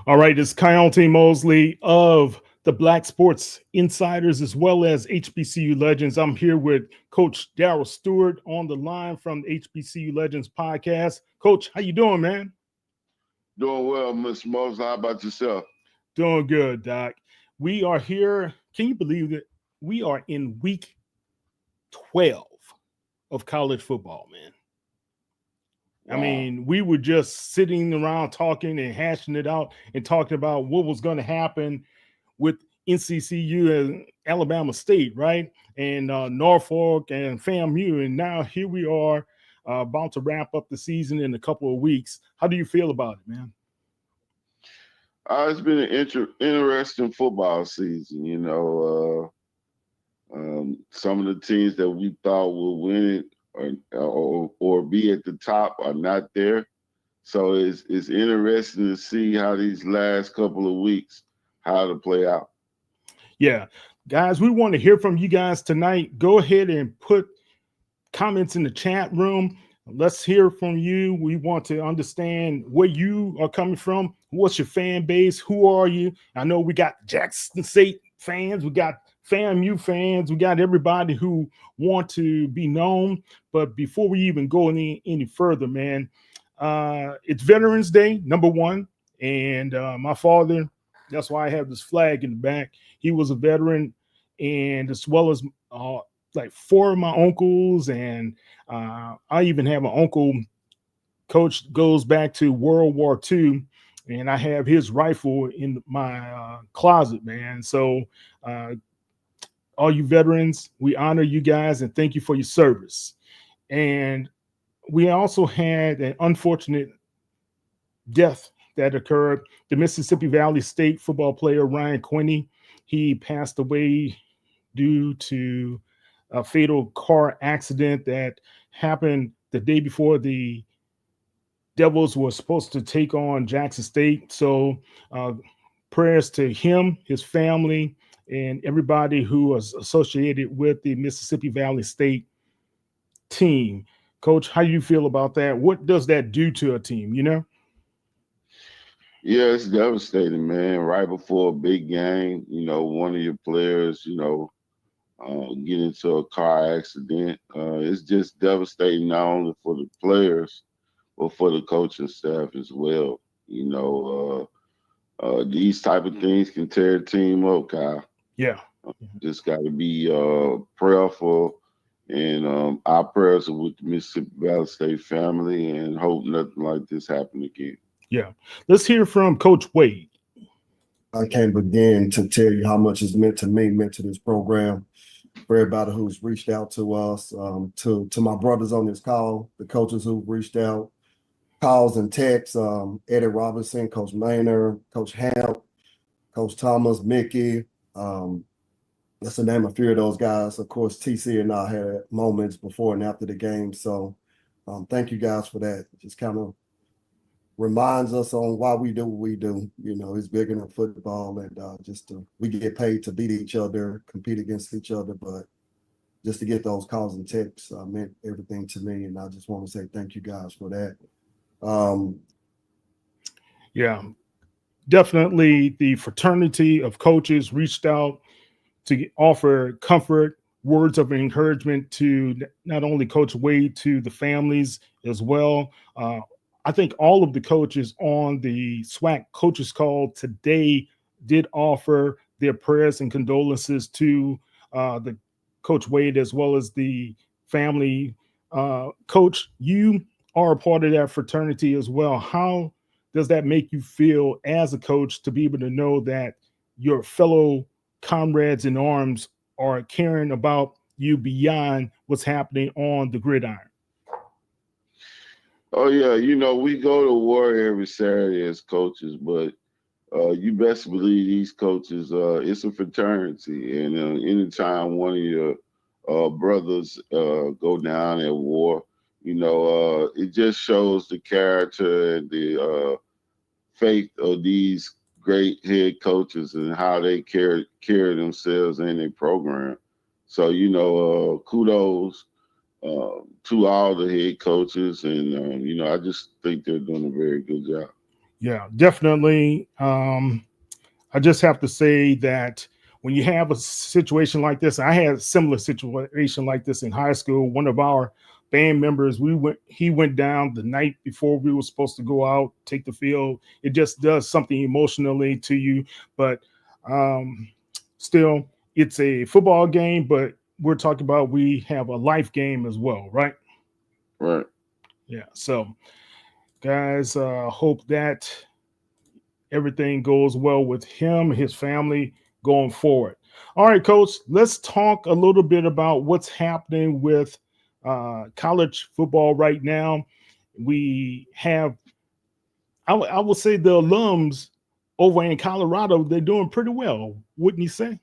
All right, it's Coyote Mosley of the Black Sports Insiders as well as HBCU Legends. I'm here with Coach Darryl Stewart on the line from the HBCU Legends podcast. Coach, how you doing, man? Doing well, Mr. Moses. How about yourself? Doing good, Doc. We are here. Can you believe it? We are in week 12 of college football, man. Wow. I mean, we were just sitting around talking and hashing it out and talking about what was going to happen with NCCU and Alabama State, right? And Norfolk and FAMU. And now here we are about to wrap up the season in a couple of weeks. How do you feel about it, man? It's been an interesting football season. Some of the teams that we thought would win it or be at the top are not there. So it's interesting to see how these last couple of weeks, how to play out. Yeah. Guys, we want to hear from you guys tonight. Go ahead and put comments in the chat room. Let's hear from you. We want to understand where you are coming from. What's your fan base? Who are you? I know we got Jackson State fans. We got FAMU fans. We got everybody who want to be known. But before we even go any further, man, it's Veterans Day, number one. And my father, that's why I have this flag in the back. He was a veteran, and as well as like four of my uncles, and I even have an uncle, Coach, goes back to World War II, and I have his rifle in my closet, man. So all you veterans, we honor you guys and thank you for your service. And we also had an unfortunate death that occurred. The Mississippi Valley State football player Ryan Quinney, he passed away due to a fatal car accident that happened the day before the Devils were supposed to take on Jackson State. So prayers to him, his family, and everybody who was associated with the Mississippi Valley State team. Coach, how do you feel about that? What does that do to a team, you know? Yeah, it's devastating, man. Right before a big game, one of your players, get into a car accident. It's just devastating not only for the players, but for the coaching staff as well. These type of things can tear a team up, Kyle. Yeah. Just got to be prayerful, and our prayers are with the Mississippi Valley State family, and hope nothing like this happen again. Yeah. Let's hear from Coach Wade. I can't begin to tell you how much it's meant to me, meant to this program, for everybody who's reached out to us, to my brothers on this call, the coaches who've reached out, calls and texts, Eddie Robinson, Coach Maynard, Coach Hamp, Coach Thomas, Mickey. That's to name a few of those guys. Of course, TC and I had moments before and after the game. So thank you guys for that. Just kind of reminds us on why we do what we do. It's bigger than football, and we get paid to beat each other, compete against each other, but just to get those calls and texts meant everything to me, and I just want to say thank you guys for that. Yeah, definitely the fraternity of coaches reached out to offer comfort, words of encouragement to not only Coach Wade, to the families as well. I think all of the coaches on the SWAC coaches call today did offer their prayers and condolences to the Coach Wade as well as the family. Coach, you are a part of that fraternity as well. How does that make you feel as a coach to be able to know that your fellow comrades in arms are caring about you beyond what's happening on the gridiron? Oh, yeah. We go to war every Saturday as coaches, but you best believe these coaches, it's a fraternity. And anytime one of your brothers go down at war, it just shows the character and the faith of these great head coaches and how they carry themselves in their program. So, kudos to all the head coaches, and I just think they're doing a very good job. Yeah, definitely. I just have to say that when you have a situation like this, I had a similar situation like this in high school. One of our band members, he went down the night before we were supposed to go out, take the field. It just does something emotionally to you, but um, still, it's a football game. But we're talking about we have a life game as well, right? Right. Yeah. So, guys, hope that everything goes well with him, his family going forward. All right, coach, let's talk a little bit about what's happening with college football right now. We have, I would say, the alums over in Colorado, they're doing pretty well, wouldn't you say?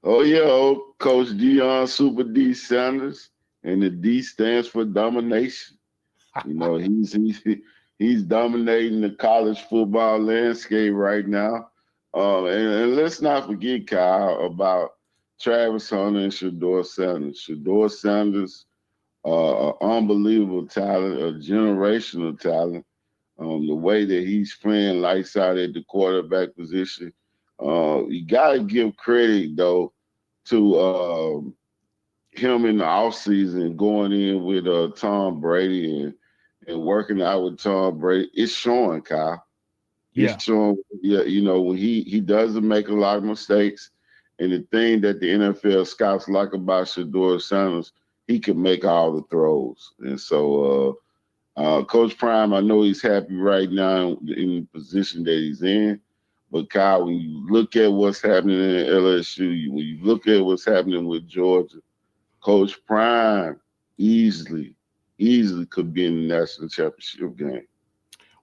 Oh yeah, old Coach Deion Super D Sanders, and the D stands for domination. You know, he's dominating the college football landscape right now. And let's not forget, Kyle, about Travis Hunter and Shador Sanders. Shador Sanders, unbelievable talent, a generational talent. The way that he's playing lights out at the quarterback position. You got to give credit, though, to him in the offseason going in with Tom Brady and working out with Tom Brady. It's showing, Kyle. It's Yeah, showing, yeah, you know, when he doesn't make a lot of mistakes. And the thing that the NFL scouts like about Shador Sanders, he can make all the throws. And so Coach Prime, I know he's happy right now in the position that he's in. But Kyle, when you look at what's happening in LSU, when you look at what's happening with Georgia, Coach Prime easily could be in the national championship game.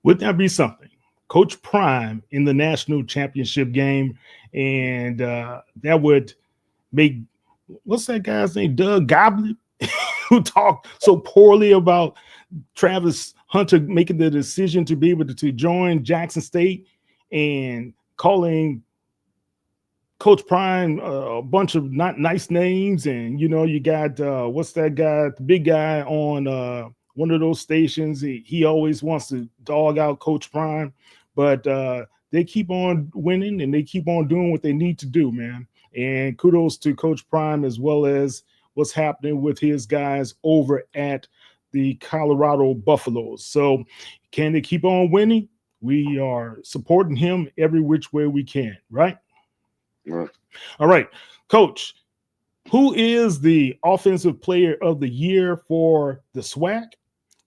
wouldn't that be something? Coach Prime in the national championship game, and that would make what's that guy's name? Doug Goblin, who talked so poorly about Travis Hunter making the decision to be able to join Jackson State and calling Coach Prime a bunch of not nice names. And, you got what's that guy, the big guy on one of those stations. He always wants to dog out Coach Prime, but they keep on winning and they keep on doing what they need to do, man. And kudos to Coach Prime as well as what's happening with his guys over at the Colorado Buffaloes. So, can they keep on winning? We are supporting him every which way we can, right? Right. All right, Coach, who is the offensive player of the year for the SWAC?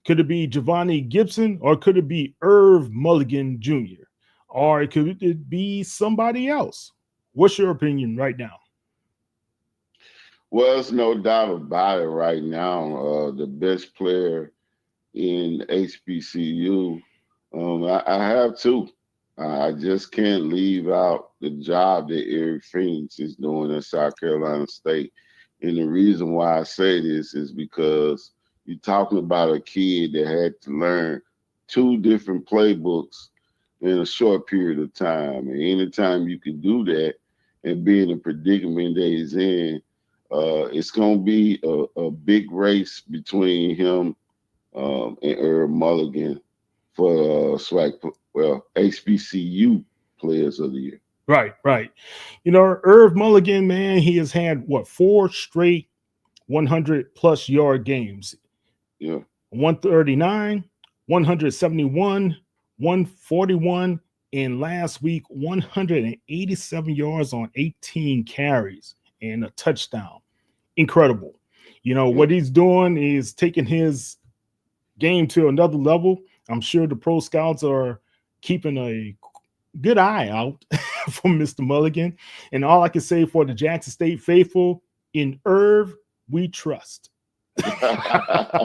Could it be Giovanni Gibson or could it be Irv Mulligan Jr.? Or could it be somebody else? What's your opinion right now? Well, there's no doubt about it right now. The best player in HBCU. I have two. I just can't leave out the job that Eric Phoenix is doing at South Carolina State. And the reason why I say this is because you're talking about a kid that had to learn two different playbooks in a short period of time. And anytime you can do that and be in the predicament that he's in, it's going to be a big race between him and Earl Mulligan for HBCU Players of the Year. Right, right. Irv Mulligan, man, he has had what, four straight 100 plus yard games. Yeah. 139, 171, 141, and last week 187 yards on 18 carries and a touchdown. Incredible. Yeah. What he's doing is taking his game to another level. I'm sure the pro scouts are keeping a good eye out for Mr. Mulligan. And all I can say for the Jackson State faithful, in Irv, we trust. Yeah,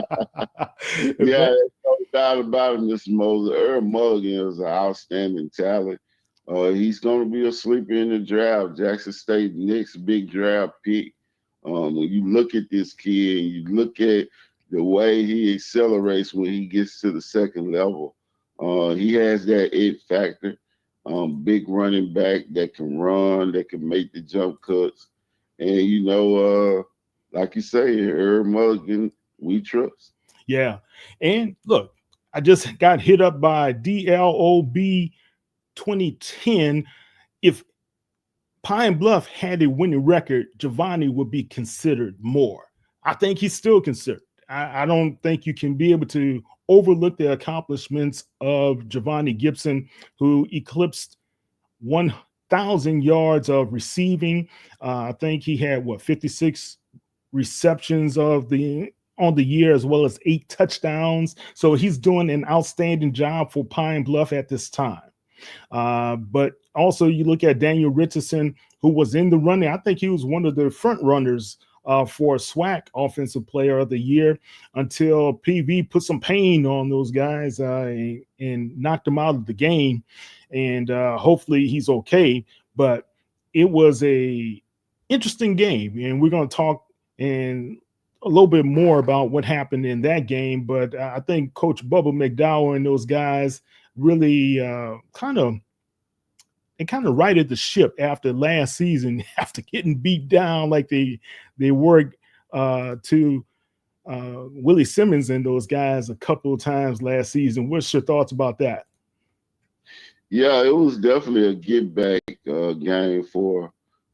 there's no doubt about it, Mr. Moser. Earl Mulligan is an outstanding talent. He's going to be a sleeper in the draft. Jackson State next big draft pick. When you look at this kid and you look at the way he accelerates when he gets to the second level, he has that it factor. Big running back that can run, that can make the jump cuts. And, like you say, Earl Mulligan, we trust. Yeah. And look, I just got hit up by DLOB 2010. If Pine Bluff had a winning record, Giovanni would be considered more. I think he's still considered. I don't think you can be able to overlook the accomplishments of Giovanni Gibson, who eclipsed 1,000 yards of receiving. I think he had 56 receptions on the year, as well as 8 touchdowns. So he's doing an outstanding job for Pine Bluff at this time. But also, you look at Daniel Richardson, who was in the running. I think he was one of the front runners for SWAC Offensive Player of the Year until PV put some pain on those guys and knocked them out of the game. And hopefully he's okay. But it was a interesting game, and we're going to talk and a little bit more about what happened in that game. But I think Coach Bubba McDowell and those guys really kind of righted the ship after last season, after getting beat down like they were to Willie Simmons and those guys a couple of times last season. What's your thoughts about that? Yeah, it was definitely a get back game for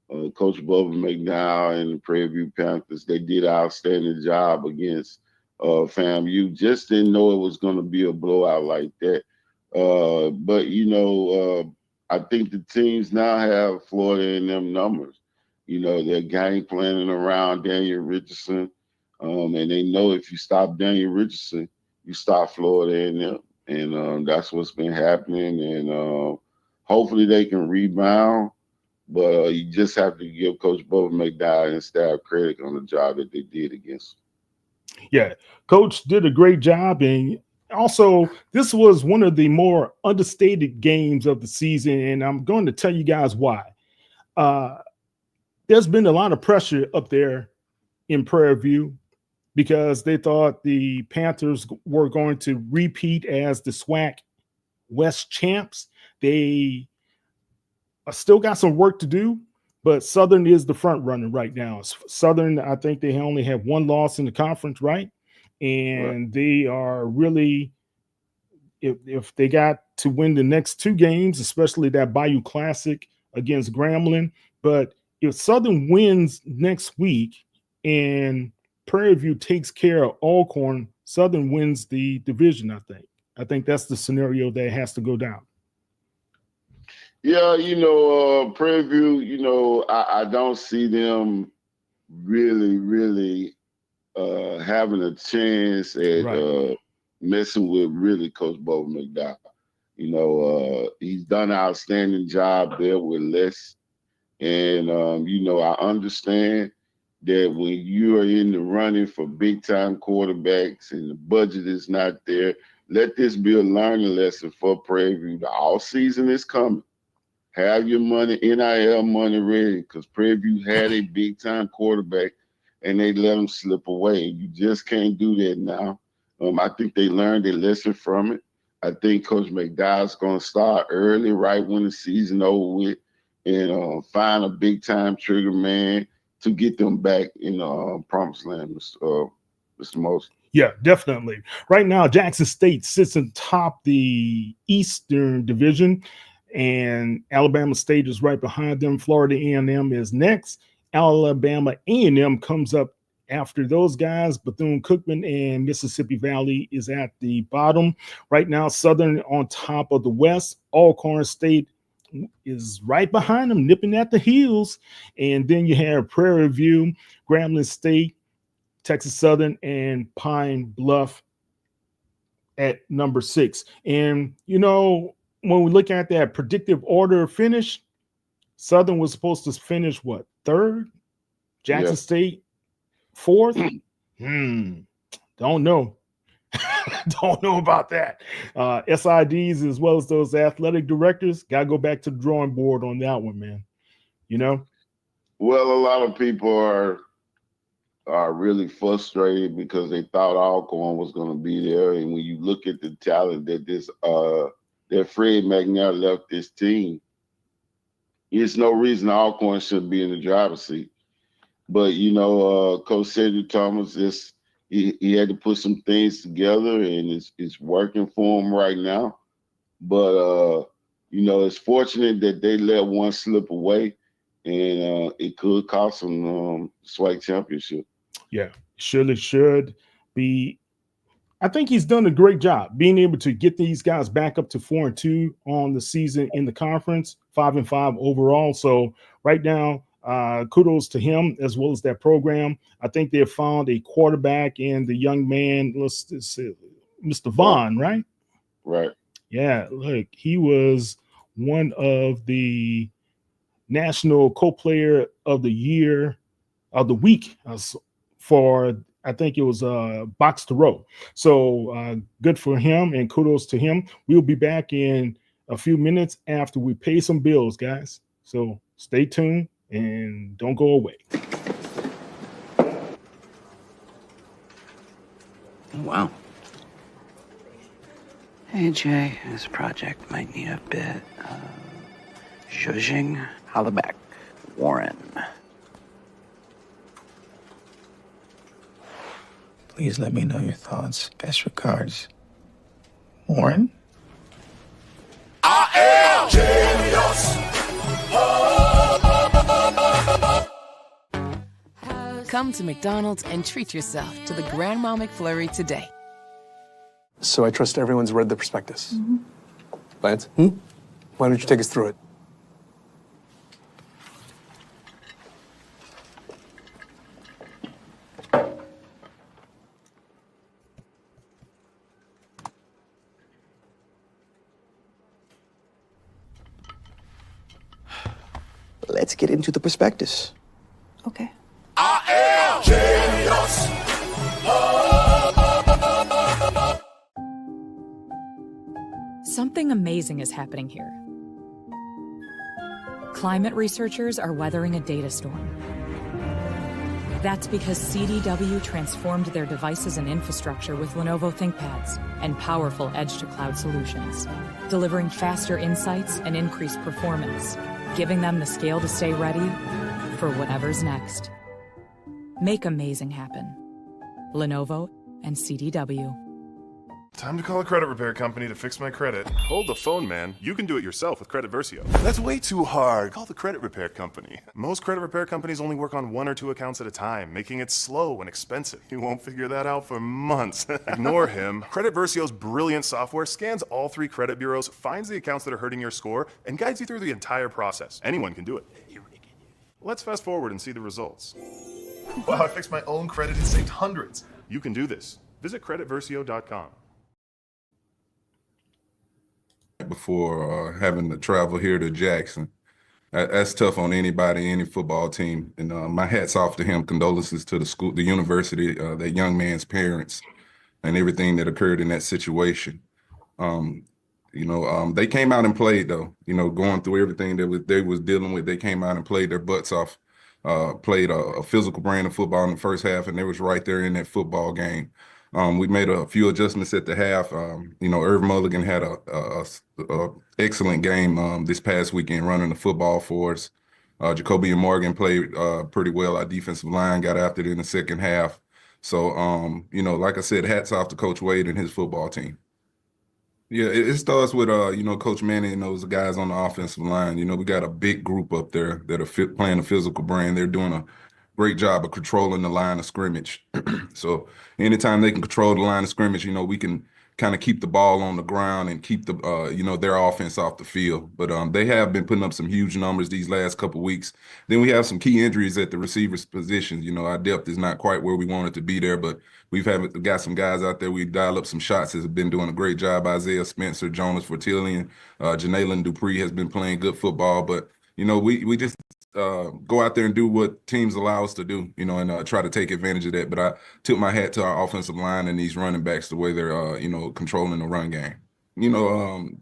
Coach Bubba McDowell and the Prairie View Panthers. They did an outstanding job against FAMU. Just didn't know it was going to be a blowout like that. But I think the teams now have Florida in them numbers. They're game planning around Daniel Richardson, and they know if you stop Daniel Richardson, you stop Florida in them. And that's what's been happening. And hopefully they can rebound. But you just have to give Coach Bubba McDowell and staff credit on the job that they did against him. Yeah, Coach did a great job. And also, this was one of the more understated games of the season. And I'm going to tell you guys why. There's been a lot of pressure up there in Prairie View because they thought the Panthers were going to repeat as the SWAC West champs. They still got some work to do, but Southern is the front runner right now. Southern, I think they only have 1 loss in the conference, right? And right. They are really, if they got to win the next 2 games, especially that Bayou Classic against Grambling, but if Southern wins next week and Prairie View takes care of Alcorn, Southern wins the division, I think. I think that's the scenario that has to go down. Yeah, Prairie View, I don't see them really having a chance at messing with really Coach Bubba McDowell. He's done an outstanding job there with less. And, I understand that when you are in the running for big-time quarterbacks and the budget is not there, let this be a learning lesson for Prairie View. The off-season is coming. Have your money, NIL money ready, because Prairie View had a big-time quarterback, and they let him slip away. You just can't do that now. I think they learned their lesson from it. I think Coach McDowell's going to start early, right when the season over with, and find a big-time trigger man to get them back in the promised land, Mr. Moses. Yeah, definitely. Right now, Jackson State sits atop the Eastern Division, and Alabama State is right behind them. Florida A&M is next. Alabama A&M comes up after those guys. Bethune-Cookman and Mississippi Valley is at the bottom. Right now, Southern on top of the West. Alcorn State is right behind them, nipping at the heels. And then you have Prairie View, Grambling State, Texas Southern, and Pine Bluff at number 6. And, when we look at that predictive order finish, Southern was supposed to finish, 3rd? Jackson State, 4th? Don't know. Don't know about that. SIDs as well as those athletic directors got to go back to the drawing board on that one, man. Well, a lot of people are really frustrated because they thought Alcorn was going to be there, and when you look at the talent that that Fred McNair left this team, there's no reason Alcorn should be in the driver's seat. But Coach Cedric Thomas just he had to put some things together, and it's working for him right now. But it's fortunate that they let one slip away, and it could cost them SWAC championship. Yeah, surely should be. I think he's done a great job being able to get these guys back up to 4-2 on the season in the conference, 5-5 overall. So right now, kudos to him as well as that program. I think they have found a quarterback in the young man, Mr. Vaughn, right? Right. Yeah, look, he was one of the national co-player of the year of the week for I think it was box to row. So good for him and kudos to him. We'll be back in a few minutes after we pay some bills, guys. So stay tuned and don't go away. Wow. Hey, Jay, this project might need a bit of zhuzhing. Holla back, Warren. Please let me know your thoughts. Best regards, Warren. I am genius. Come to McDonald's and treat yourself to the Grandma McFlurry today. So I trust everyone's read the prospectus. Lance, why don't you take us through it? Let's get into the prospectus. Okay. I am genius. Something amazing is happening here. Climate researchers are weathering a data storm. That's because CDW transformed their devices and infrastructure with Lenovo ThinkPads and powerful edge-to-cloud solutions, delivering faster insights and increased performance, giving them the scale to stay ready for whatever's next. Make amazing happen. Lenovo and CDW. Time to call a credit repair company to fix my credit. Hold the phone, man. You can do it yourself with Credit Versio. That's way too hard. Call the credit repair company. Most credit repair companies only work on 1 or 2 accounts at a time, making it slow and expensive. You won't figure that out for months. Ignore him. Credit Versio's brilliant software scans all 3 credit bureaus, finds the accounts that are hurting your score, and guides you through the entire process. Anyone can do it. Let's fast forward and see the results. Wow, I fixed my own credit and saved hundreds. You can do this. Visit creditversio.com. Before having to travel here to Jackson. That's tough on anybody, any football team. And my hat's off to him. Condolences to the school, the university, that young man's parents, and everything that occurred in that situation. They came out and played though. Going through everything that they was dealing with, they came out and played their butts off. Played a physical brand of football in the first half, and they was right there in that football game. We made a few adjustments at the half. Irv Mulligan had a excellent game this past weekend running the football for us. Jacoby and Morgan played pretty well. Our defensive line got after it in the second half. So, like I said, hats off to Coach Wade and his football team. Yeah, it starts with, Coach Manning and those guys on the offensive line. We got a big group up there that are playing a physical brand. They're doing a great job of controlling the line of scrimmage. So anytime they can control the line of scrimmage, we can kind of keep the ball on the ground and keep their offense off the field. But they have been putting up some huge numbers these last couple of weeks. Then we have some key injuries at the receivers positions. Our depth is not quite where we want it to be there, but we've got some guys out there. We dial up some shots that have been doing a great job. Isaiah Spencer, Jonas Fortillion, Janalen Dupree has been playing good football. But, we just go out there and do what teams allow us to do, and try to take advantage of that. But I took my hat to our offensive line and these running backs, the way they're, controlling the run game.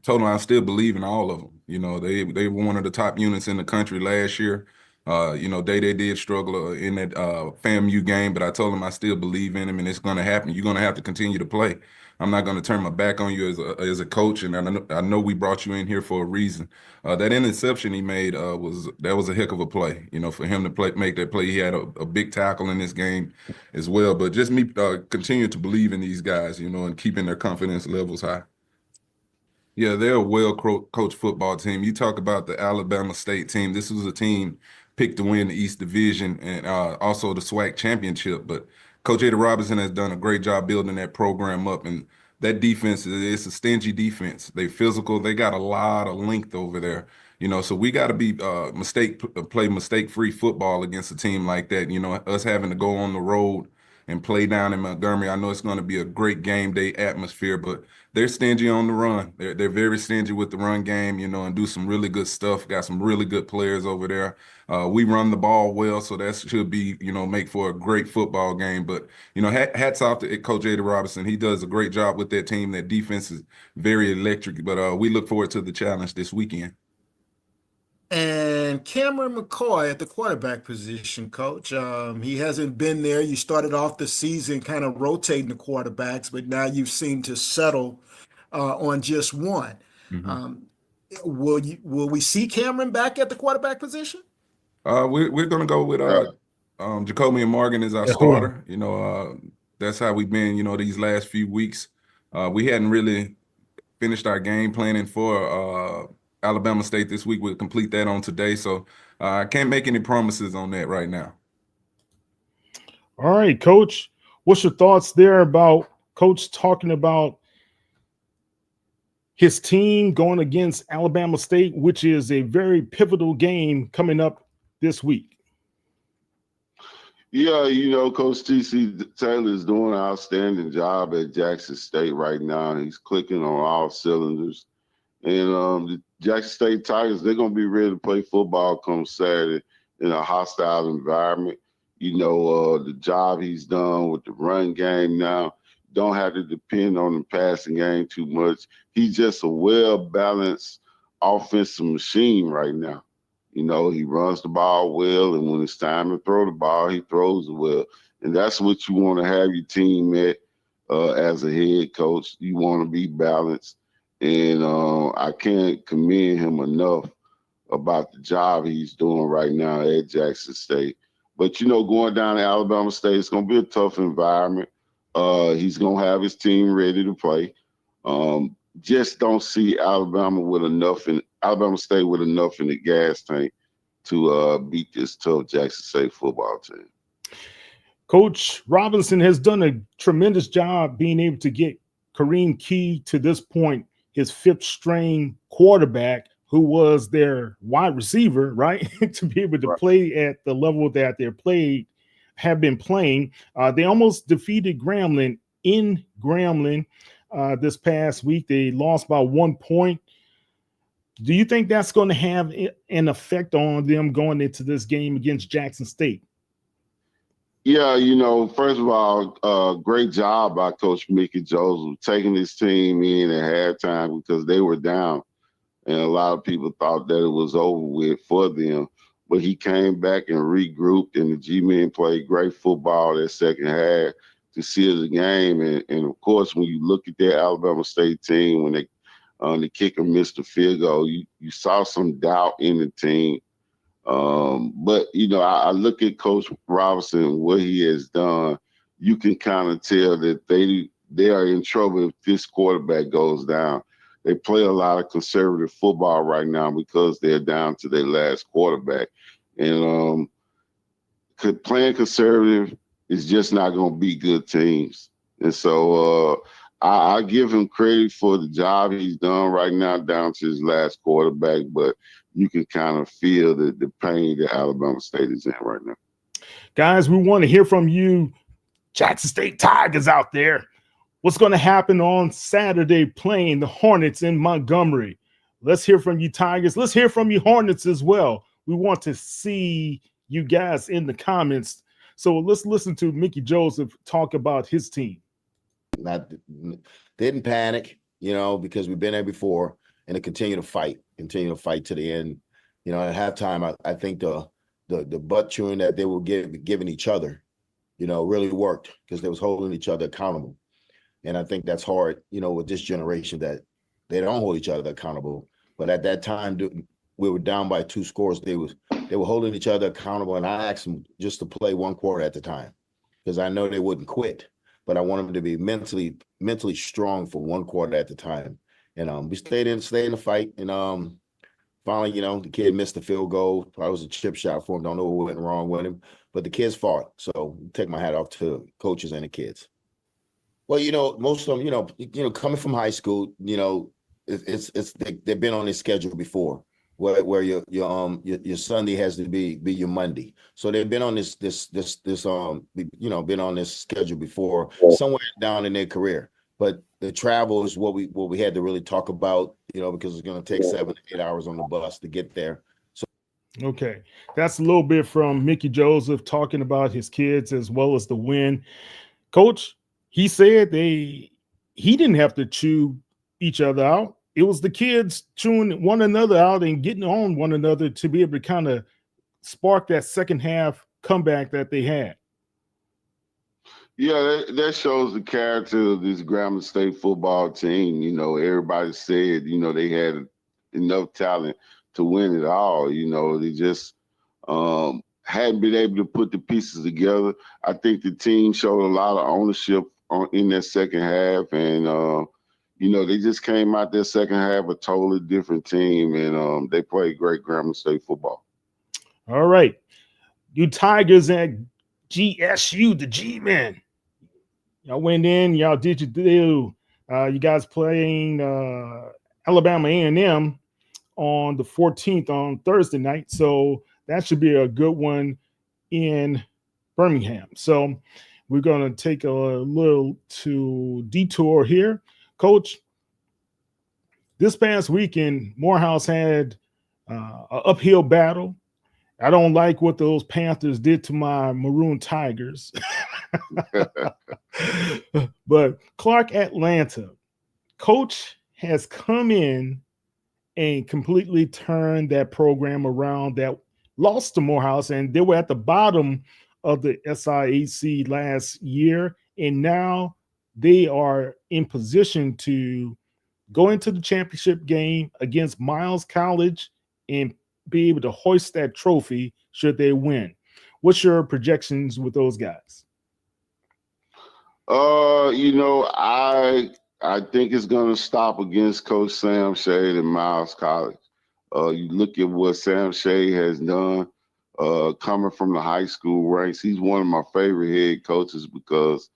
Totally, I still believe in all of them. They were one of the top units in the country last year. They did struggle in that FAMU game, but I told them I still believe in them, and it's going to happen. You're going to have to continue to play. I'm not going to turn my back on you as a coach, and I know we brought you in here for a reason. That interception he made was a heck of a play. You know, for him to make that play, he had a big tackle in this game as well. But just me continue to believe in these guys, you know, and keeping their confidence levels high. Yeah, they're a well-coached football team. You talk about the Alabama State team. This was a team picked to win the East Division and also the SWAC championship. But Coach Eddie Robinson has done a great job building that program up. And that defense is a stingy defense. They physical. They got a lot of length over there. You know, so we got to be play mistake-free football against a team like that. You know, us having to go on the road and play down in Montgomery. I know it's going to be a great game day atmosphere, but they're stingy on the run. They're very stingy with the run game, you know, and do some really good stuff. Got some really good players over there. We run the ball well, so that should be, you know, make for a great football game. But, you know, hats off to Coach Eddie Robinson. He does a great job with that team. That defense is very electric, but we look forward to the challenge this weekend. And Cameron McCoy at the quarterback position, Coach. He hasn't been there. You started off the season kind of rotating the quarterbacks, but now you've seemed to settle on just one. Mm-hmm. Will we see Cameron back at the quarterback position? We're going to go with Jacoby and Morgan as our starter. You know, that's how we've been, you know, these last few weeks. We hadn't really finished our game planning for Alabama State this week. We'll complete that on today. So I can't make any promises on that right now. All right, Coach. What's your thoughts there about Coach talking about his team going against Alabama State, which is a very pivotal game coming up this week? Yeah, you know, Coach T.C. Taylor is doing an outstanding job at Jackson State right now. He's clicking on all cylinders. And the Jackson State Tigers, they're going to be ready to play football come Saturday in a hostile environment. You know, the job he's done with the run game now, don't have to depend on the passing game too much. He's just a well-balanced offensive machine right now. You know, he runs the ball well, and when it's time to throw the ball, he throws it well. And that's what you want to have your team at as a head coach. You want to be balanced. And I can't commend him enough about the job he's doing right now at Jackson State. But, you know, going down to Alabama State, it's going to be a tough environment. He's going to have his team ready to play. Just don't see Alabama State with enough in the gas tank to beat this tough Jackson State football team. Coach Robinson has done a tremendous job being able to get Kareem Key to this point, his fifth string quarterback, who was their wide receiver, right, to be able to play at the level that have been playing. They almost defeated Grambling in Grambling this past week. They lost by 1 point. Do you think that's going to have an effect on them going into this game against Jackson State? Yeah, you know, first of all, great job by Coach Mickey Joseph taking his team in at halftime because they were down. And a lot of people thought that it was over with for them. But he came back and regrouped, and the G-Men played great football that second half to seal the game. And of course, when you look at that Alabama State team, when the kicker missed the field goal, you saw some doubt in the team. But, you know, I look at Coach Robinson, what he has done. You can kind of tell that they are in trouble if this quarterback goes down. They play a lot of conservative football right now because they're down to their last quarterback. And playing conservative is just not going to beat good teams. And so I give him credit for the job he's done right now down to his last quarterback, but you can kind of feel the pain that Alabama State is in right now. Guys, we want to hear from you, Jackson State Tigers out there. What's going to happen on Saturday playing the Hornets in Montgomery? Let's hear from you, Tigers. Let's hear from you, Hornets, as well. We want to see you guys in the comments. So let's listen to Mickey Joseph talk about his team. Didn't panic, you know, because we've been there before, and to continue to fight to the end. You know, at halftime, I think the butt chewing that they were giving each other, you know, really worked because they was holding each other accountable. And I think that's hard, with this generation, that they don't hold each other accountable. But at that time, we were down by 2 scores. They were holding each other accountable, and I asked them just to play 1 quarter at the time, because I know they wouldn't quit. But I want them to be mentally strong for 1 quarter at the time. And we stayed in the fight. And finally, the kid missed the field goal. Probably was a chip shot for him. Don't know what went wrong with him. But the kids fought. So take my hat off to coaches and the kids. Well, most of them, coming from high school, they've been on this schedule before, where your Sunday has to be your Monday. So they've been on this been on this schedule before, somewhere down in their career. But the travel is what we had to really talk about, because it's going to take 7 to 8 hours on the bus to get there. So okay, that's a little bit from Mickey Joseph talking about his kids as well as the win. Coach, he said he didn't have to chew each other out. It was the kids chewing one another out and getting on one another to be able to kind of spark that second half comeback that they had. Yeah, that shows the character of this Grambling State football team. Everybody said, they had enough talent to win it all. They just hadn't been able to put the pieces together. I think the team showed a lot of ownership in that second half, and they just came out their second half a totally different team, and they played great Grambling State football. All right, you Tigers at GSU, the G-Men. Y'all went in, y'all did your deal. You guys playing Alabama A&M on the 14th on Thursday night, so that should be a good one in Birmingham. So we're going to take a little detour here. Coach, this past weekend, Morehouse had an uphill battle. I don't like what those Panthers did to my Maroon Tigers. But Clark Atlanta, Coach has come in and completely turned that program around that lost to Morehouse, and they were at the bottom of the SIAC last year, and now they are in position to go into the championship game against Miles College and be able to hoist that trophy should they win. What's your projections with those guys? I think it's going to stop against Coach Sam Shade and Miles College. You look at what Sam Shade has done coming from the high school ranks. He's one of my favorite head coaches because,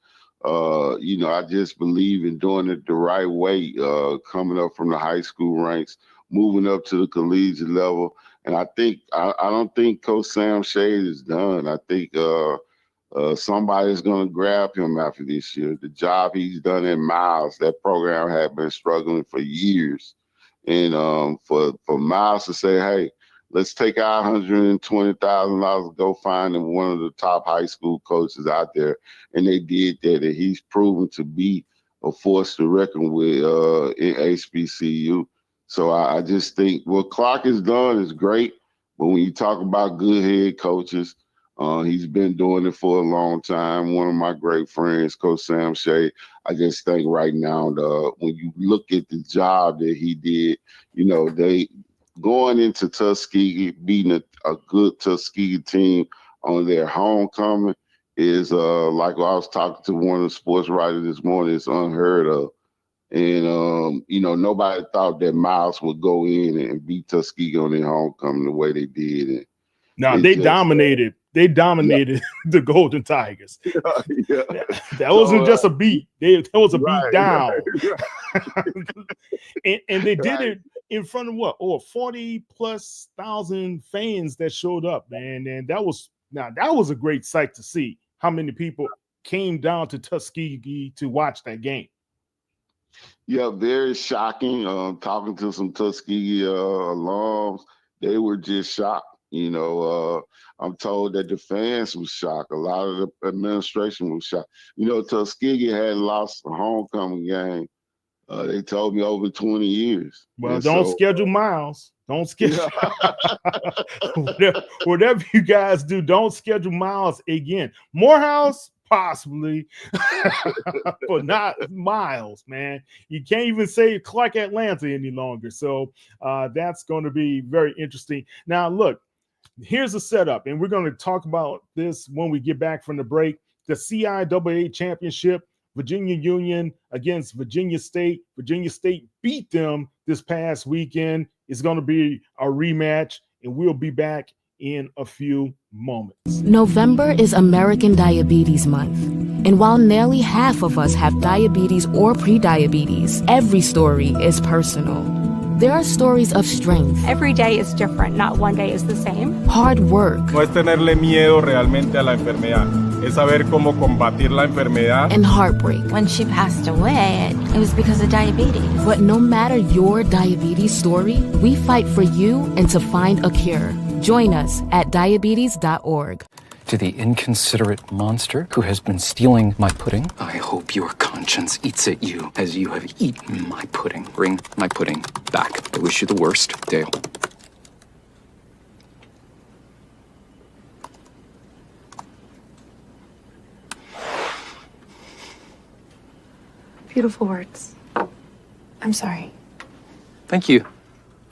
I just believe in doing it the right way, coming up from the high school ranks, moving up to the collegiate level. And I don't think Coach Sam Shade is done. I think somebody's going to grab him after this year. The job he's done in Miles, that program had been struggling for years. And for Miles to say, hey, let's take our $120,000, go find him one of the top high school coaches out there. And they did that. And he's proven to be a force to reckon with in HBCU. So I just think what Clark has done is great. But when you talk about good head coaches, he's been doing it for a long time. One of my great friends, Coach Sam Shea. I just think right now, when you look at the job that he did, they going into Tuskegee, beating a good Tuskegee team on their homecoming is like I was talking to one of the sports writers this morning, it's unheard of. And, nobody thought that Miles would go in and beat Tuskegee on their homecoming the way they did. And now they dominated. They dominated the Golden Tigers. Yeah. That wasn't just a beat. That was a beat down. Right. and they did it in front of what? 40,000+ fans that showed up, man. And that was a great sight to see how many people came down to Tuskegee to watch that game. Yeah, very shocking. Talking to some Tuskegee alums, they were just shocked. I'm told that the fans were shocked. A lot of the administration was shocked. Tuskegee had lost a homecoming game. They told me over 20 years. Well, don't schedule Miles. Don't schedule. Whatever you guys do, don't schedule Miles again. Morehouse, possibly, but not miles, man. You can't even say Clark Atlanta any longer. So that's going to be very interesting. Now, look, here's the setup, and we're going to talk about this when we get back from the break. The CIAA championship, Virginia Union against Virginia State. Virginia State beat them this past weekend. It's going to be a rematch, and we'll be back in a few moments. November is American Diabetes Month. And while nearly half of us have diabetes or prediabetes, every story is personal. There are stories of strength. Every day is different, not one day is the same. Hard work. No es tenerle miedo realmente a la enfermedad, es saber cómo combatir la enfermedad. And heartbreak. When she passed away, it was because of diabetes. But no matter your diabetes story, we fight for you and to find a cure. Join us at diabetes.org. To the inconsiderate monster who has been stealing my pudding, I hope your conscience eats at you as you have eaten my pudding. Bring my pudding back. I wish you the worst, Dale. Beautiful words. I'm sorry. Thank you.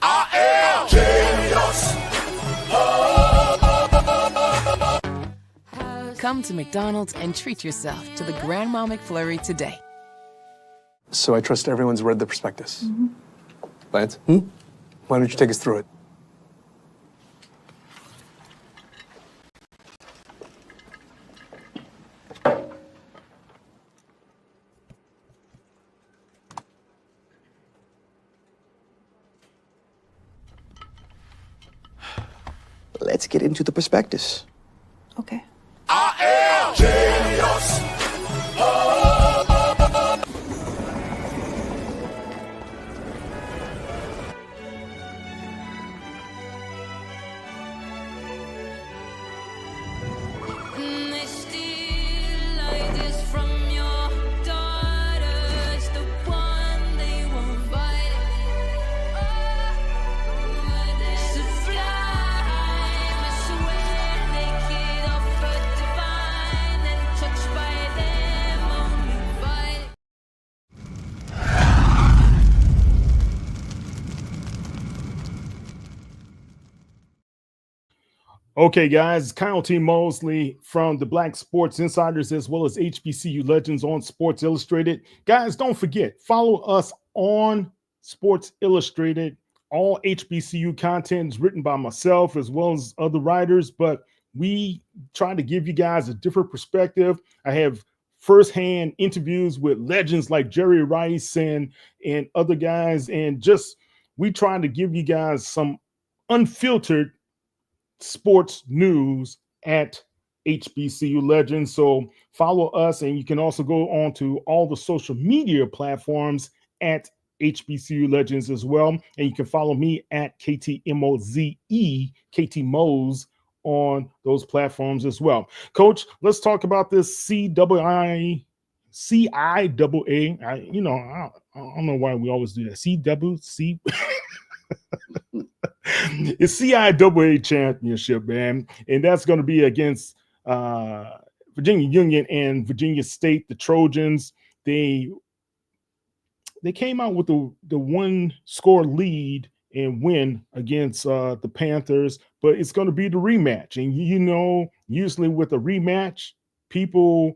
I am genius. Come to McDonald's and treat yourself to the Grandma McFlurry today. So I trust everyone's read the prospectus. Lance? Why don't you take us through it? Let's get into the prospectus. Okay. I am genius. Okay, guys, Kyle T. Mosley from the Black Sports Insiders, as well as HBCU Legends on Sports Illustrated. Guys, don't forget, follow us on Sports Illustrated. All HBCU content is written by myself as well as other writers, but we try to give you guys a different perspective. I have firsthand interviews with legends like Jerry Rice and other guys, and just we try to give you guys some unfiltered sports news at HBCU Legends. So follow us, and you can also go on to all the social media platforms at HBCU Legends as well. And you can follow me at KTMOZE, KT Mose on those platforms as well. Coach, let's talk about this CIAA. I don't know why we always do that. CWC. It's CIAA championship, man, and that's going to be against Virginia Union and Virginia State, the Trojans. They came out with the one score lead and win against the Panthers, but it's going to be the rematch. And usually with a rematch, people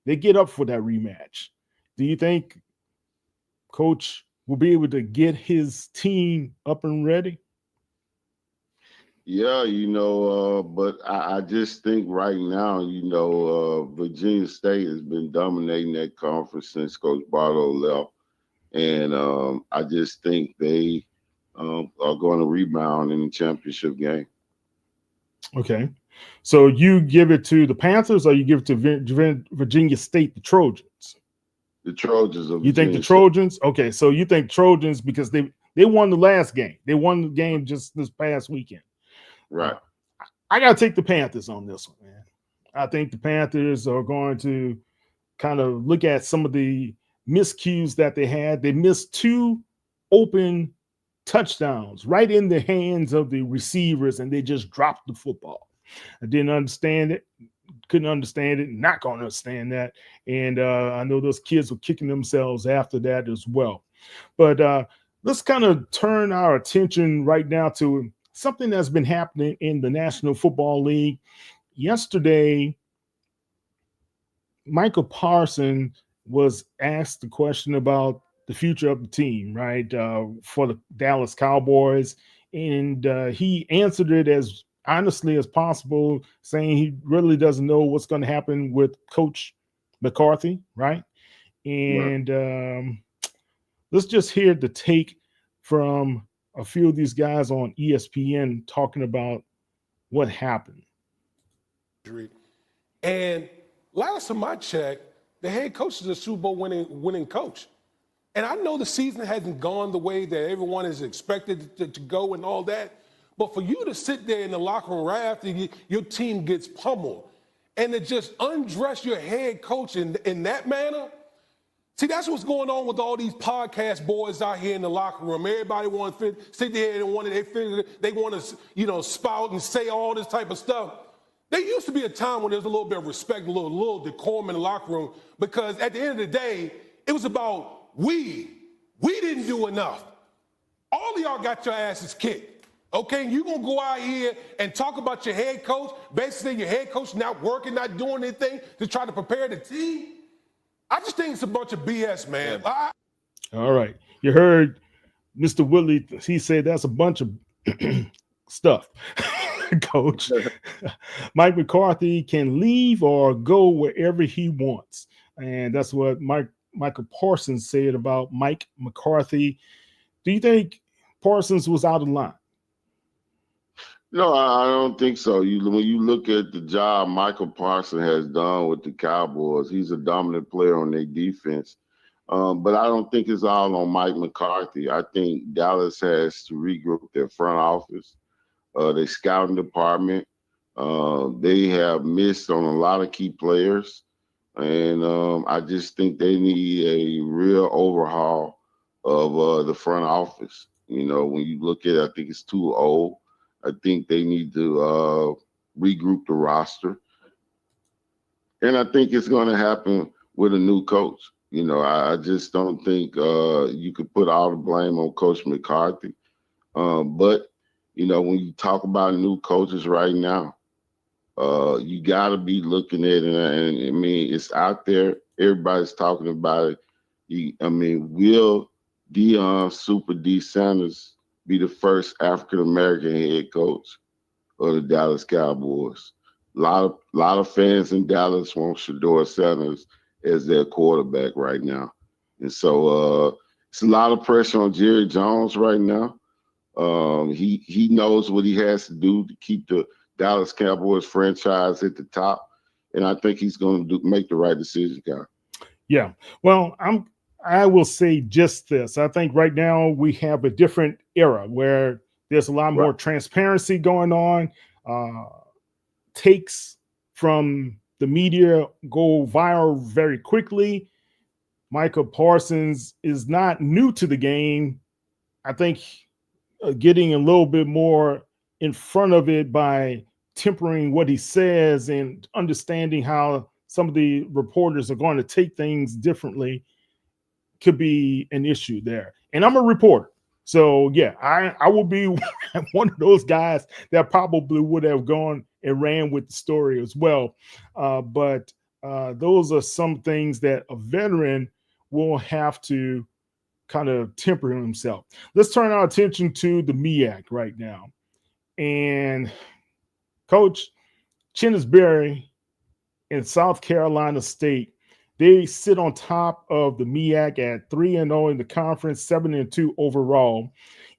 they get up for that rematch. Do you think Coach will be able to get his team up and ready? Yeah, but I just think right now, Virginia State has been dominating that conference since Coach Barlow left. And I just think they are going to rebound in the championship game. Okay. So you give it to the Panthers or you give it to Virginia State, the Trojans? The Trojans. You think the Trojans? Okay, so you think Trojans because they won the last game. They won the game just this past weekend. Right. I got to take the Panthers on this one, man. I think the Panthers are going to kind of look at some of the miscues that they had. They missed 2 open touchdowns right in the hands of the receivers, and they just dropped the football. I didn't understand it. couldn't understand it, not going to understand that. And I know those kids were kicking themselves after that as well. But let's kind of turn our attention right now to something that's been happening in the National Football League. Yesterday, Michael Parsons was asked the question about the future of the team, right, for the Dallas Cowboys. And he answered it as honestly as possible, saying he really doesn't know what's going to happen with Coach McCarthy, right? And let's just hear the take from a few of these guys on ESPN talking about what happened. And last time I checked, the head coach is a Super Bowl winning coach. And I know the season hasn't gone the way that everyone is expected to go and all that. But for you to sit there in the locker room right after your team gets pummeled and to just undress your head coach in that manner, see, that's what's going on with all these podcast boys out here in the locker room. Everybody wants to sit there and they want to, spout and say all this type of stuff. There used to be a time when there was a little bit of respect, a little decorum in the locker room, because at the end of the day, it was about we didn't do enough. All of y'all got your asses kicked, okay? And you're going to go out here and talk about your head coach, basically your head coach not working, not doing anything to try to prepare the team? I just think it's a bunch of BS, man. All right. You heard Mr. Whitley. He said that's a bunch of stuff, Coach. Mike McCarthy can leave or go wherever he wants. And that's what Michael Parsons said about Mike McCarthy. Do you think Parsons was out of line? No, I don't think so. When you look at the job Michael Parsons has done with the Cowboys, he's a dominant player on their defense. But I don't think it's all on Mike McCarthy. I think Dallas has to regroup their front office, their scouting department. They have missed on a lot of key players. And I just think they need a real overhaul of the front office. When you look at it, I think it's too old. I think they need to regroup the roster. And I think it's going to happen with a new coach. I just don't think you could put all the blame on Coach McCarthy. But, when you talk about new coaches right now, you got to be looking at it. And I mean, it's out there. Everybody's talking about it. Will Deion Super D Sanders be the first African-American head coach of the Dallas Cowboys? A lot of fans in Dallas want Shedeur Sanders as their quarterback right now. And so it's a lot of pressure on Jerry Jones right now. He knows what he has to do to keep the Dallas Cowboys franchise at the top. And I think he's going to make the right decision, guy. Yeah. Well, I will say just this. I think right now we have a different era where there's a lot more transparency going on. Takes from the media go viral very quickly. Michael Parsons is not new to the game. I think getting a little bit more in front of it by tempering what he says and understanding how some of the reporters are going to take things differently could be an issue there. And I'm a reporter. So, yeah, I will be one of those guys that probably would have gone and ran with the story as well. But those are some things that a veteran will have to kind of temper himself. Let's turn our attention to the MEAC right now. And Coach Chinnisberry in South Carolina State, they sit on top of the MEAC at 3-0 in the conference, 7-2 overall.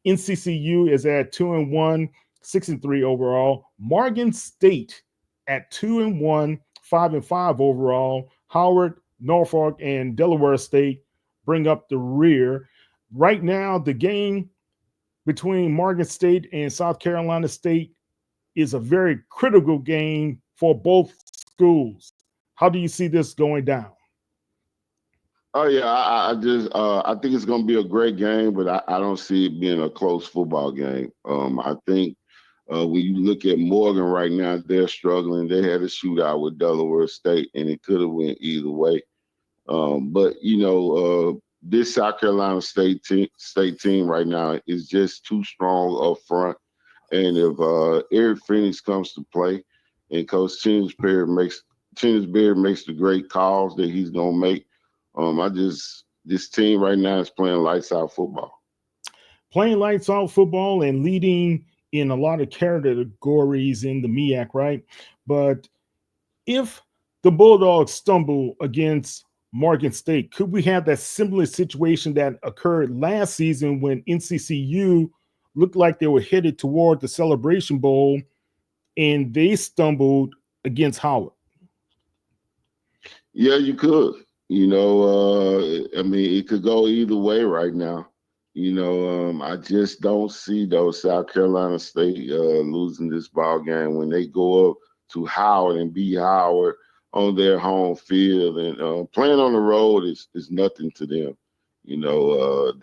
NCCU is at 2-1, 6-3 overall. Morgan State at 2-1, 5-5 overall. Howard, Norfolk, and Delaware State bring up the rear. Right now, the game between Morgan State and South Carolina State is a very critical game for both schools. How do you see this going down? Oh yeah, I think it's going to be a great game, but I don't see it being a close football game. I think When you look at Morgan right now, they're struggling. They had a shootout with Delaware State, and it could have went either way. But this South Carolina State team right now is just too strong up front. And if Eric Phoenix comes to play, and Coach Chinsbury makes the great calls that he's gonna make, this team right now is playing lights out football. Playing lights out football and leading in a lot of categories in the MEAC, right? But if the Bulldogs stumble against Morgan State, could we have that similar situation that occurred last season when NCCU looked like they were headed toward the Celebration Bowl and they stumbled against Howard? Yeah, you could. It could go either way right now. I just don't see South Carolina State losing this ball game when they go up to Howard and beat Howard on their home field, and playing on the road is nothing to them.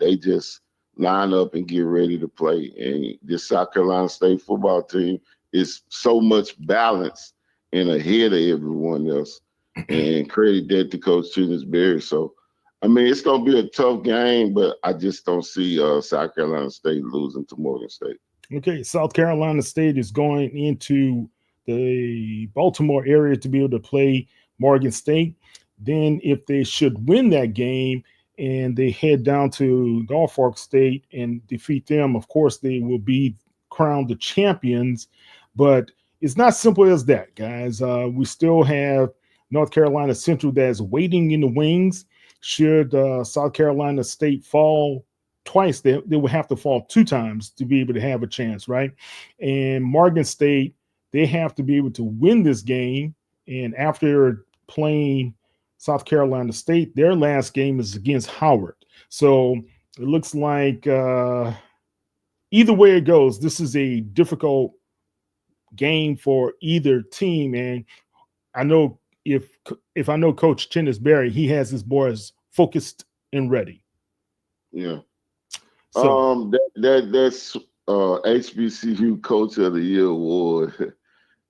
They just line up and get ready to play. And this South Carolina State football team is so much balanced and ahead of everyone else. And credit that to Coach Chinsbury. So, it's going to be a tough game, but I just don't see South Carolina State losing to Morgan State. Okay, South Carolina State is going into the Baltimore area to be able to play Morgan State. Then if they should win that game and they head down to Norfolk State and defeat them, of course, they will be crowned the champions. But it's not simple as that, guys. We still have North Carolina Central that's waiting in the wings. Should South Carolina State fall twice, they would have to fall 2 times to be able to have a chance, right? And Morgan State, they have to be able to win this game. And after playing South Carolina State, their last game is against Howard. So it looks like either way it goes, this is a difficult game for either team. And I know if I know Coach Chinsbury, he has his boys focused and ready. Yeah. So that's HBCU Coach of the Year award.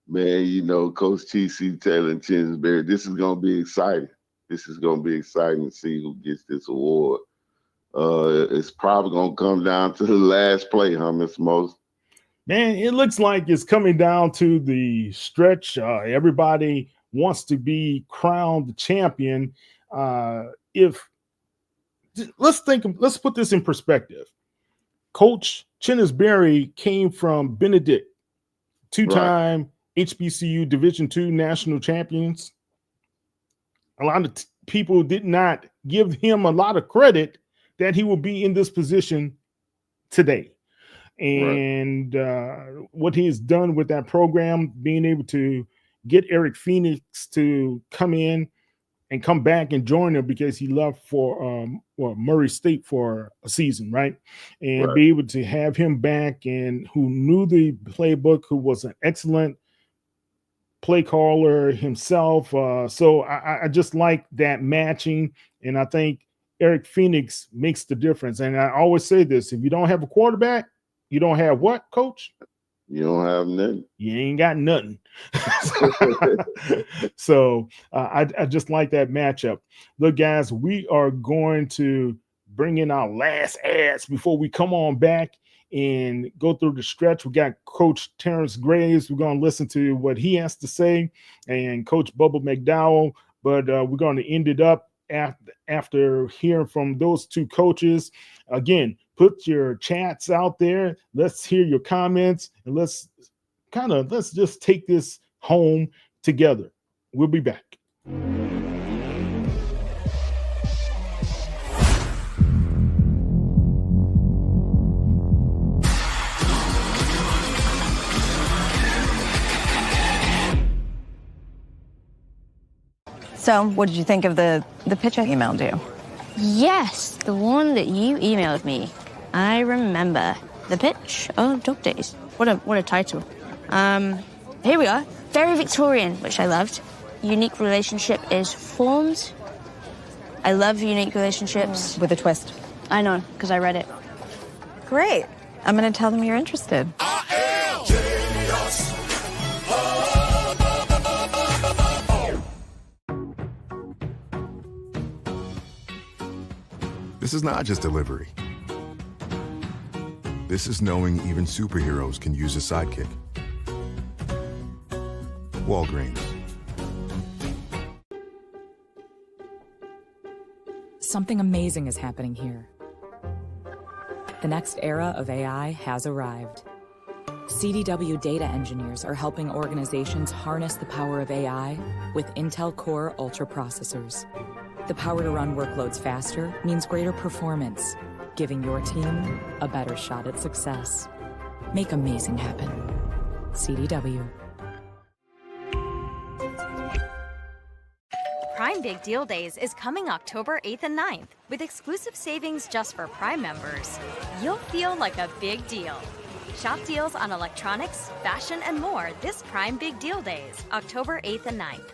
Man, Coach T.C. Taylor and Chinsbury, this is going to be exciting. This is going to be exciting to see who gets this award. It's probably going to come down to the last play, huh, Mr. Moses? Man, it looks like it's coming down to the stretch. Everybody wants to be crowned the champion. Let's put this in perspective. Coach Chinsbury came from Benedict, 2-time HBCU Division II national champions. A lot of people did not give him a lot of credit that he will be in this position today. And what he has done with that program, being able to get Eric Phoenix to come in and come back and join him because he left for Murray State for a season, right? And be able to have him back and who knew the playbook, who was an excellent play caller himself. So I just like that matching. And I think Eric Phoenix makes the difference. And I always say this, if you don't have a quarterback, you don't have what, Coach? You don't have nothing. You ain't got nothing. So I just like that matchup. Look, guys, we are going to bring in our last ads before we come on back and go through the stretch. We got Coach Terrence Graves. We're going to listen to what he has to say, and Coach Bubba McDowell. But we're going to end it up after hearing from those two coaches. Again, put your chats out there. Let's hear your comments, and let's just take this home together. We'll be back. So, what did you think of the pitch I emailed you? Yes, the one that you emailed me. I remember. The pitch of Dog Days. What a title. Here we are. Very Victorian, which I loved. Unique relationship is formed. I love unique relationships. With a twist. I know, because I read it. Great. I'm going to tell them you're interested. I am This is not just delivery. This is knowing even superheroes can use a sidekick. Walgreens. Something amazing is happening here. The next era of AI has arrived. CDW data engineers are helping organizations harness the power of AI with Intel Core Ultra processors. The power to run workloads faster means greater performance, giving your team a better shot at success. Make amazing happen. CDW. Prime Big Deal Days is coming October 8th and 9th. With exclusive savings just for Prime members, you'll feel like a big deal. Shop deals on electronics, fashion, and more this Prime Big Deal Days, October 8th and 9th.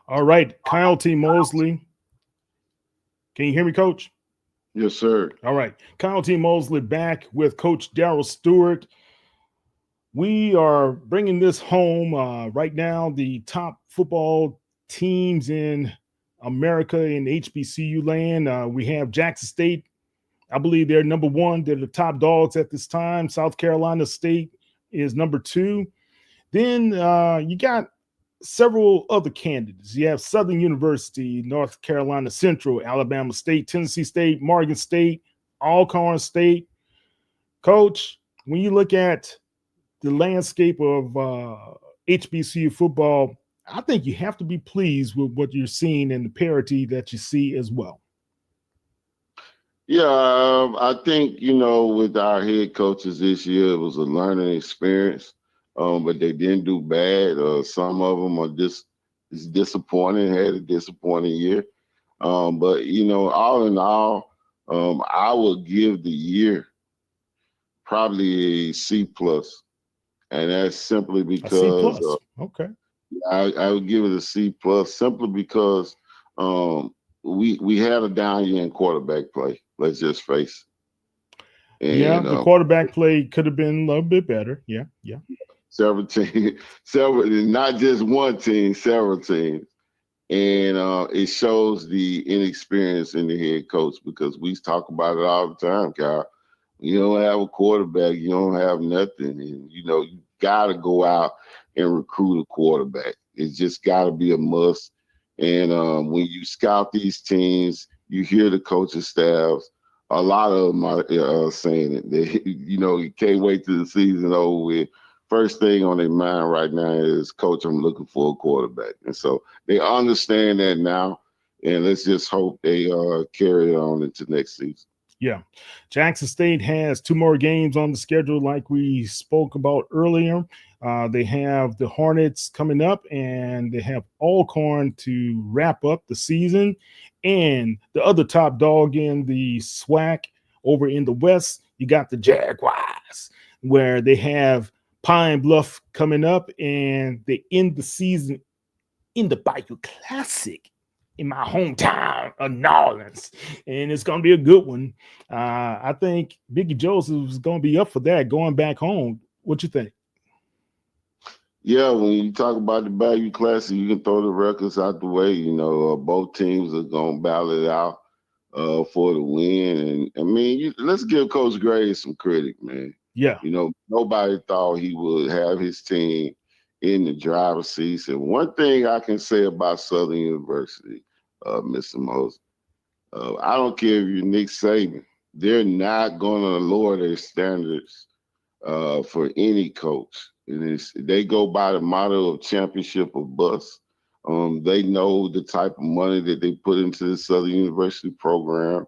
All right, Kyle T. Mosley. Can you hear me, Coach? Yes, sir. All right, Kyle T. Mosley back with Coach Darryl Stewart. We are bringing this home right now. The top football teams in America in HBCU land. We have Jackson State. I believe they're number one. They're the top dogs at this time. South Carolina State is number two. Then you got several other candidates. You have Southern University, North Carolina Central, Alabama State, Tennessee State, Morgan State, Alcorn State. Coach, when you look at the landscape of HBCU football, I think you have to be pleased with what you're seeing and the parity that you see as well. Yeah, I think, with our head coaches this year, it was a learning experience. But they didn't do bad. Some of them are just disappointing, had a disappointing year. But, all in all, I would give the year probably a C+. And that's simply because okay. I would give it a C+ simply because we had a down year in quarterback play. Let's just face it. And, the quarterback play could have been a little bit better. Yeah. Several teams, not just one team, several teams. And it shows the inexperience in the head coach because we talk about it all the time, Kyle. You don't have a quarterback, you don't have nothing. And, you got to go out and recruit a quarterback. It's just got to be a must. And when you scout these teams, you hear the coaching staffs. A lot of them are saying it. They, you can't wait till the season over with. First thing on their mind right now is, Coach, I'm looking for a quarterback. And so they understand that now, and let's just hope they carry it on into next season. Yeah. Jackson State has 2 more games on the schedule like we spoke about earlier. They have the Hornets coming up, and they have Alcorn to wrap up the season. And the other top dog in the SWAC over in the West, you got the Jaguars, where they have Pine Bluff coming up, and they end the season in the Bayou Classic in my hometown of New Orleans, and it's going to be a good one. I think Biggie Joseph is going to be up for that, going back home. What you think? Yeah, when you talk about the Bayou Classic, you can throw the records out the way. Both teams are going to battle it out for the win. And, let's give Coach Gray some credit, man. Yeah. Nobody thought he would have his team in the driver's seat. And one thing I can say about Southern University, Mr. Moses, I don't care if you're Nick Saban, they're not going to lower their standards for any coach. And they go by the motto of championship or bust. They know the type of money that they put into the Southern University program.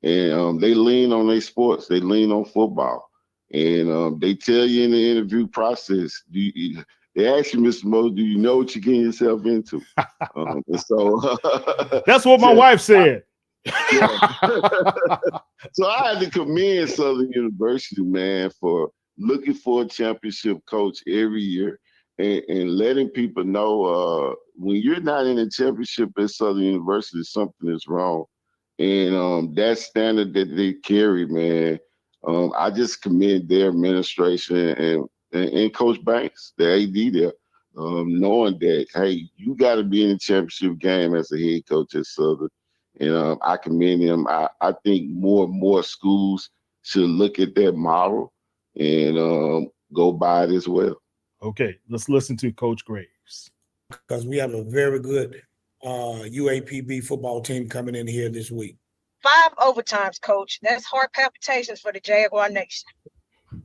And they lean on their sports. They lean on football. And they tell you in the interview process, they ask you, Mr. Mo, do you know what you're getting yourself into? And so that's what my wife said. So I had to commend Southern University, man, for looking for a championship coach every year. and letting people know when you're not in a championship at Southern University, something is wrong. And that standard that they carry, man, I just commend their administration and Coach Banks, the AD there, knowing that, hey, you got to be in the championship game as a head coach at Southern. And I commend him. I think more and more schools should look at that model and go by it as well. Okay, let's listen to Coach Graves. Because we have a very good UAPB football team coming in here this week. 5 overtimes, Coach. That's heart palpitations for the Jaguar Nation.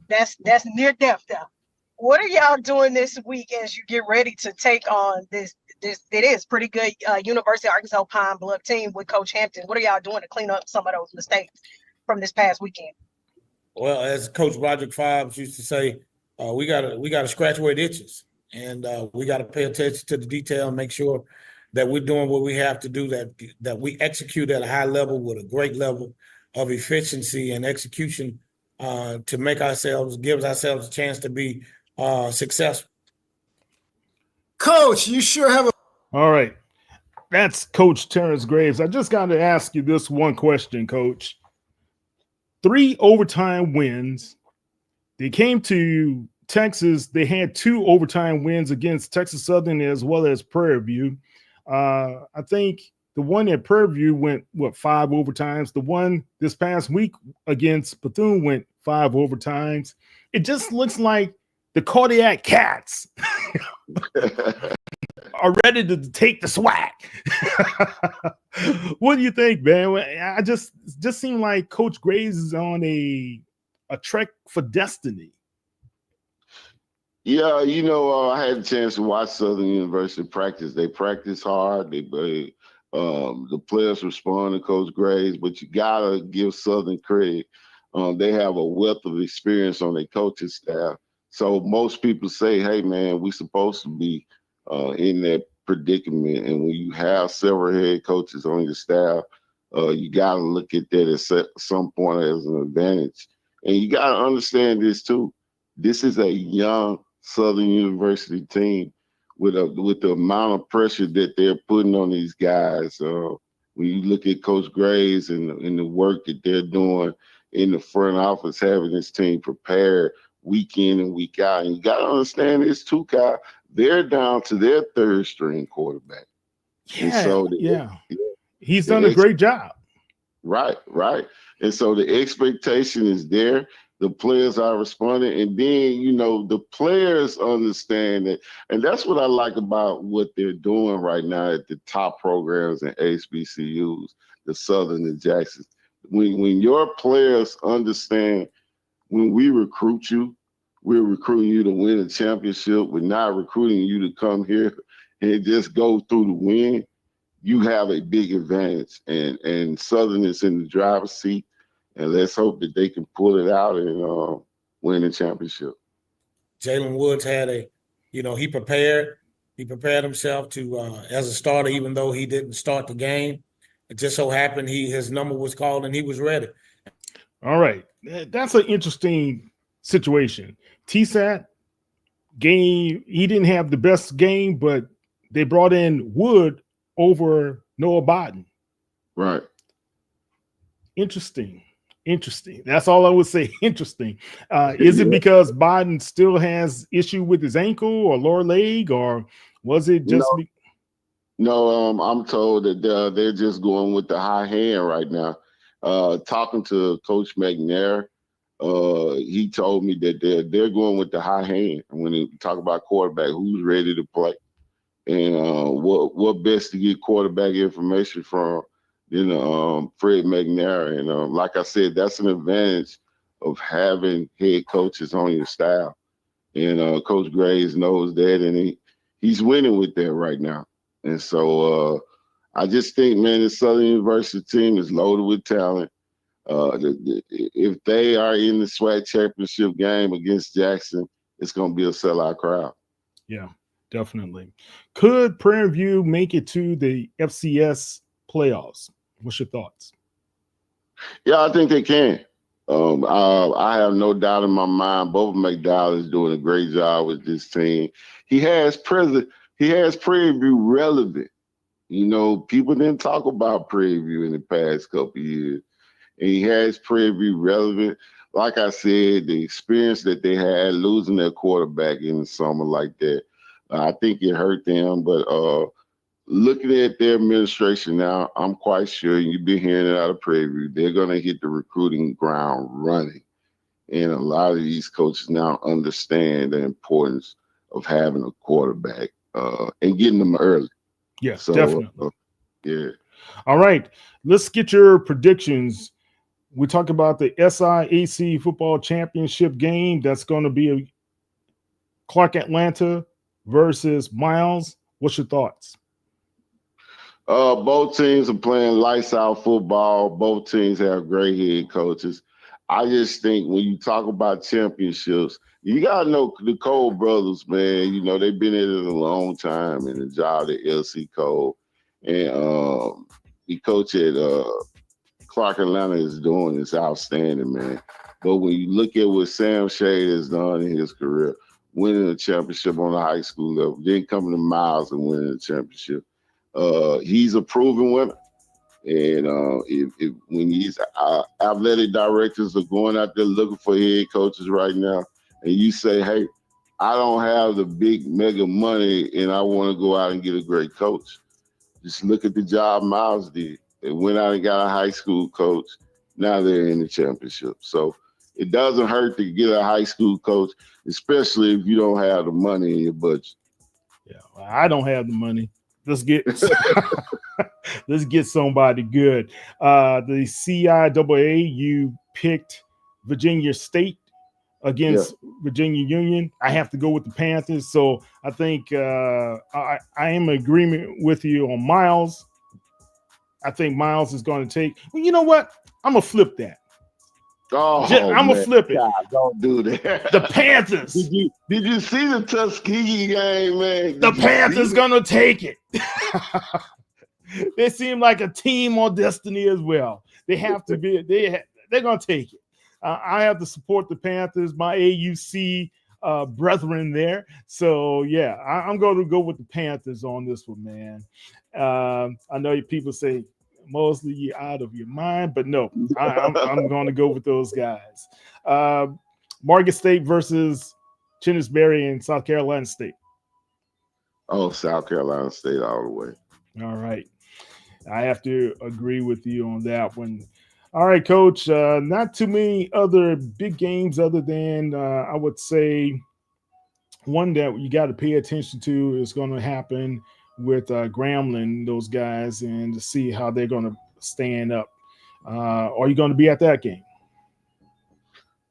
That's near death there. What are y'all doing this week as you get ready to take on this it is pretty good University of Arkansas Pine Bluff team with Coach Hampton? What are y'all doing to clean up some of those mistakes from this past weekend? Well, as Coach Roderick Fobbs used to say, we gotta scratch where it itches, and we got to pay attention to the detail and make sure that we're doing what we have to do, that we execute at a high level with a great level of efficiency and execution to gives ourselves a chance to be successful. Coach, you sure have a. All right. That's Coach Terrence Graves. I just got to ask you this one question, Coach. 3 overtime wins. They came to Texas. They had 2 overtime wins against Texas Southern as well as Prairie View. I think the one at Prairie View went, 5 overtimes. The one this past week against Bethune went 5 overtimes. It just looks like the Cardiac Cats are ready to take the swag. What do you think, man? I just seem like Coach Graves is on a trek for destiny. Yeah, I had a chance to watch Southern University practice. They practice hard. The players respond to Coach Graves, but you gotta give Southern credit. They have a wealth of experience on their coaching staff. So most people say, hey, man, we're supposed to be in that predicament. And when you have several head coaches on your staff, you got to look at that at some point as an advantage. And you got to understand this, too. This is a young Southern University team with the amount of pressure that they're putting on these guys. When you look at Coach Graves and the work that they're doing in the front office, having this team prepared week in and week out. And you got to understand this too, Kyle. They're down to their 3rd string quarterback. Yeah, he's done a great job. Right. And so the expectation is there. The players are responding. And then, the players understand that. And that's what I like about what they're doing right now at the top programs and HBCUs, the Southern and Jackson. When your players understand, when we recruit you, we're recruiting you to win a championship. We're not recruiting you to come here and just go through the win. You have a big advantage. And Southern is in the driver's seat. And let's hope that they can pull it out and win the championship. Jalen Woods had he prepared himself to as a starter, even though he didn't start the game. It just so happened his number was called and he was ready. All right. That's an interesting situation. TSAT game, he didn't have the best game, but they brought in Wood over Noah Biden. Right. Interesting. That's all I would say. Interesting. Is it because Biden still has issue with his ankle or lower leg, or was it just No, I'm told that they're just going with the high hand right now. Talking to Coach McNair, he told me that they're going with the high hand when they talk about quarterback, who's ready to play, and what best to get quarterback information from Fred McNair. And like I said, that's an advantage of having head coaches on your staff. And Coach Graves knows that, and he's winning with that right now. And so I just think, man, the Southern University team is loaded with talent. If they are in the SWAC championship game against Jackson, it's going to be a sellout crowd. Yeah, definitely. Could Prairie View make it to the FCS playoffs? What's your thoughts? Yeah, I think they can. I have no doubt in my mind. Both McDowell is doing a great job with this team. He has Prairie View relevant. You know, people didn't talk about Prairie View in the past couple of years, and he has Prairie View relevant. Like I said, the experience that they had losing their quarterback in the summer like that, I think it hurt them. But looking at their administration now, I'm quite sure, you've been hearing it out of Prairie View, they're going to hit the recruiting ground running. And a lot of these coaches now understand the importance of having a quarterback and getting them early. Yeah, So, definitely. Yeah. All right, let's get your predictions. We talked about the SIAC football championship game. That's going to be Clark Atlanta versus Miles. What's your thoughts? Both teams are playing lights out football. Both teams have great head coaches. I just think when you talk about championships, you got to know the Cole brothers, man. You know, they've been in it a long time in the job at LC Cole. And the coach at Clark Atlanta is doing is outstanding, man. But when you look at what Sam Shade has done in his career, winning a championship on the high school level, then coming to Miles and winning a championship, he's a proven winner. And when these athletic directors are going out there looking for head coaches right now, and you say, hey, I don't have the big mega money and I want to go out and get a great coach, just look at the job Miles did. They went out and got a high school coach. Now they're in the championship. So it doesn't hurt to get a high school coach, especially if you don't have the money in your budget. Yeah, I don't have the money. Let's get let's get somebody good. The CIAA, you picked Virginia State against Virginia Union. I have to go with the Panthers. So I think I am in agreement with you on Miles. I think Miles is going to take. Well, you know what? I'm gonna flip that. Oh, I'm gonna flip it. God, don't do that. The Panthers. Did you see the Tuskegee game, man? The Panthers gonna take it. They seem like a team on destiny as well. They have to be. They're gonna take it. I have to support the Panthers, my AUC brethren there. So yeah, I'm going to go with the Panthers on this one, man. I know people say mostly you're out of your mind, but no, I'm going to go with those guys. Morgan State versus Chinnisberry and South Carolina State. Oh, South Carolina State all the way. All right. I have to agree with you on that one. All right, Coach. Not too many other big games other than I would say one that you got to pay attention to is going to happen with Grambling, those guys, and to see how they're going to stand up. Are you going to be at that game?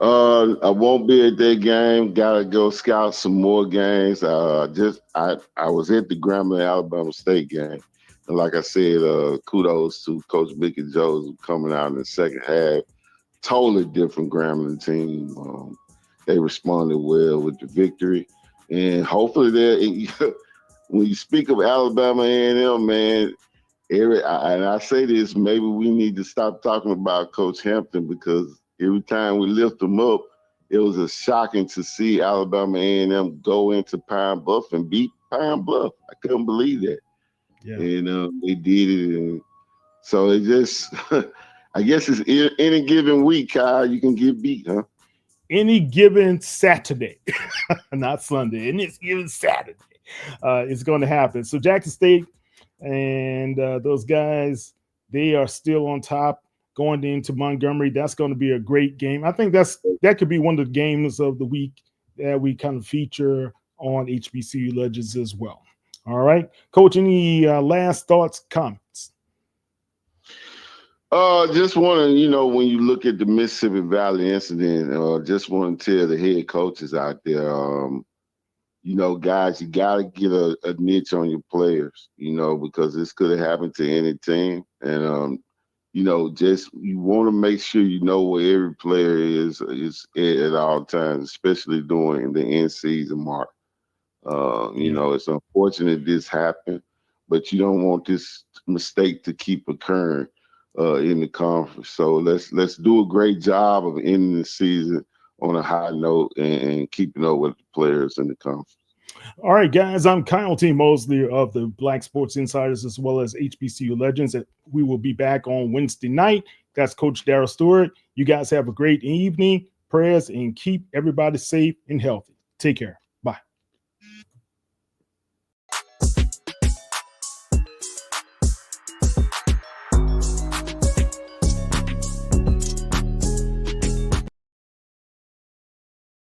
I won't be at that game. Gotta go scout some more games. I was at the Grambling Alabama State game. And like I said, kudos to Coach Mickey Jones coming out in the second half. Totally different Grambling team. They responded well with the victory. And hopefully when you speak of Alabama A&M, man, and I say this, maybe we need to stop talking about Coach Hampton, because every time we lift them up, it was shocking to see Alabama A&M go into Pine Bluff and beat Pine Bluff. I couldn't believe that. Yeah. And they did it. And so it just, I guess it's any given week, Kyle, you can get beat, huh? Any given Saturday, not Sunday. Any given Saturday, it's going to happen. So Jackson State and those guys, they are still on top going into Montgomery. That's going to be a great game. I think that could be one of the games of the week that we kind of feature on HBCU Legends as well. All right, Coach, any last thoughts, comments? Just want to, when you look at the Mississippi Valley incident, just want to tell the head coaches out there, guys, you got to get a niche on your players, because this could have happened to any team. And, just you want to make sure you know where every player is at all times, especially during the end season mark. It's unfortunate this happened, but you don't want this mistake to keep occurring. in the conference. So let's do a great job of ending the season on a high note and keeping up with the players in the conference. All right, guys, I'm Kyle T. Mosley of the Black Sports Insiders as well as HBCU Legends. We will be back on Wednesday night. That's Coach Darryl Stewart. You guys have a great evening, prayers, and keep everybody safe and healthy. Take care.